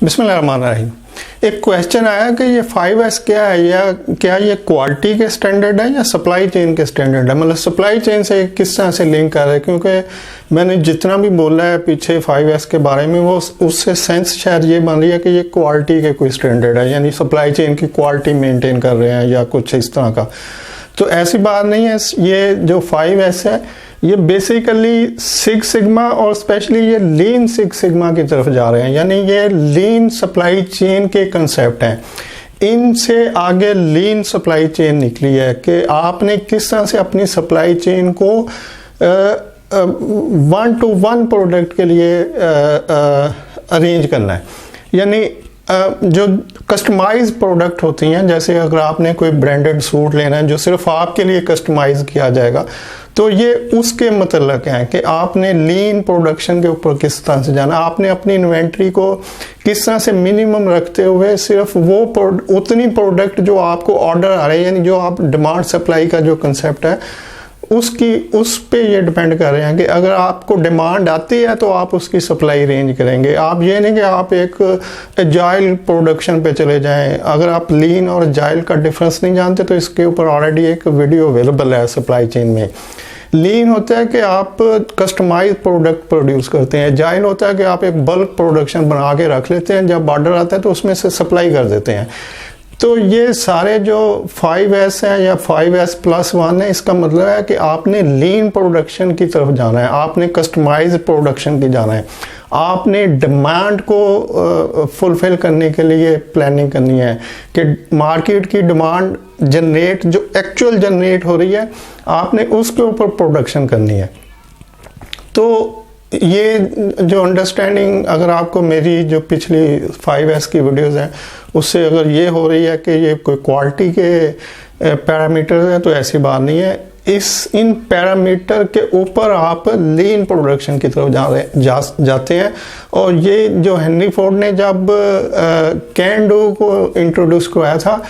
बिस्मिल्लाहिर्रहमानिर्रहीम। एक क्वेश्चन आया कि ये 5S क्या है, या क्या ये क्वालिटी के स्टैंडर्ड है या सप्लाई चेन के स्टैंडर्ड है, मतलब सप्लाई चेन से किस तरह से लिंक कर रहा है। क्योंकि मैंने जितना भी बोला है पीछे 5S के बारे में, वो उससे सेंस शायद ये बन रही है कि ये क्वालिटी के कोई स्टैंडर्ड है, यानी सप्लाई चेन की क्वालिटी मेंटेन कर रहे हैं या कुछ इस तरह का। तो ऐसी बात नहीं है। ये जो 5S है ये बेसिकली सिक्स सिग्मा और स्पेशली ये लीन सिक्स सिग्मा की तरफ जा रहे हैं, यानी ये लीन सप्लाई चेन के कंसेप्ट हैं। इनसे आगे लीन सप्लाई चेन निकली है कि आपने किस तरह से अपनी सप्लाई चेन को 1-to-1 प्रोडक्ट के लिए अरेंज करना है। यानी जो कस्टमाइज प्रोडक्ट होती हैं, जैसे अगर आपने कोई ब्रांडेड सूट लेना है जो सिर्फ आपके लिए कस्टमाइज किया जाएगा, तो ये उसके मतलब है कि आपने लीन प्रोडक्शन के ऊपर किस तरह से जाना। आपने अपनी इन्वेंट्री को किस तरह से मिनिमम रखते हुए सिर्फ वो उतनी प्रोडक्ट जो आपको ऑर्डर आ रहे हैं, यानी जो आप डिमांड सप्लाई का जो कंसेप्ट है उस पे ये डिपेंड कर रहे हैं कि अगर आपको डिमांड आती है तो आप उसकी सप्लाई रेंज करेंगे। आप ये नहीं कि आप एक एजाइल प्रोडक्शन पे चले जाएं। अगर आप लीन और एजाइल का डिफरेंस नहीं जानते तो इसके ऊपर ऑलरेडी एक वीडियो अवेलेबल है सप्लाई चेन में। लीन होता है कि आप कस्टमाइज प्रोडक्ट प्रोड्यूस करते हैं, एजाइल होता है कि आप एक बल्क प्रोडक्शन बना के रख लेते हैं, जब ऑर्डर आता है तो उसमें से सप्लाई कर देते हैं। तो ये सारे जो 5S है या 5S+1 है, इसका मतलब है कि आपने लीन प्रोडक्शन की तरफ जाना है, आपने कस्टमाइज प्रोडक्शन की जाना है, आपने डिमांड को फुलफिल करने के लिए प्लानिंग करनी है कि मार्केट की डिमांड जनरेट जो एक्चुअल जनरेट हो रही है, आपने उसके ऊपर प्रोडक्शन करनी है। तो ये जो अंडरस्टैंडिंग अगर आपको मेरी जो पिछली 5S की वीडियोस हैं उससे अगर ये हो रही है कि ये कोई क्वालिटी के पैरामीटर्स हैं, तो ऐसी बात नहीं है। इन पैरामीटर के ऊपर आप लीन प्रोडक्शन की तरफ जाते हैं। और ये जो हेनरी फोर्ड ने जब कैन डू को इंट्रोड्यूस कराया था,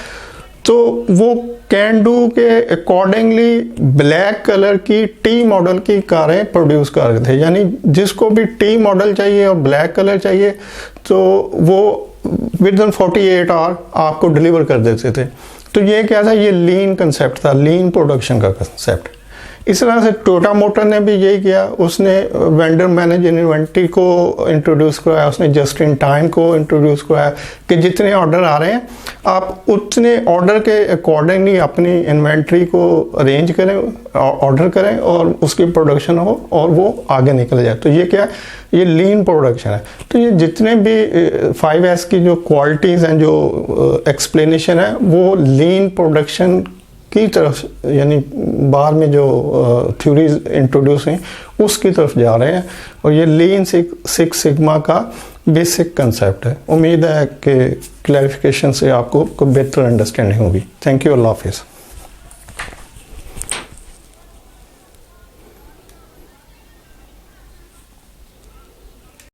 तो वो कैन डू के अकॉर्डिंगली ब्लैक कलर की टी मॉडल की कारें प्रोड्यूस कर रहे थे, यानी जिसको भी टी मॉडल चाहिए और ब्लैक कलर चाहिए तो वो विदिन 48 आवर आपको डिलीवर कर देते थे। तो ये क्या था, ये लीन कंसेप्ट था, लीन प्रोडक्शन का कंसेप्ट। इस तरह से टोयोटा मोटर ने भी यही किया, उसने वेंडर मैनेज इन्वेंट्री को इंट्रोड्यूस कराया, उसने जस्ट इन टाइम को इंट्रोड्यूस कराया कि जितने ऑर्डर आ रहे हैं आप उतने ऑर्डर के अकॉर्डिंगली अपनी इन्वेंट्री को अरेंज करें, ऑर्डर करें और उसकी प्रोडक्शन हो और वो आगे निकल जाए। तो ये क्या है, ये लीन प्रोडक्शन है। तो ये जितने भी 5S की जो क्वालिटीज़ हैं, जो एक्सप्लेनेशन है, वो लीन प्रोडक्शन की तरफ, यानी बाद में जो थ्योरीज इंट्रोड्यूस हैं उसकी तरफ जा रहे हैं। और ये लीन सिक्स सिग्मा का बेसिक कंसेप्ट है। उम्मीद है कि क्लैरिफिकेशन से आपको बेहतर अंडरस्टैंडिंग होगी। थैंक यू, अल्लाह हाफिज़।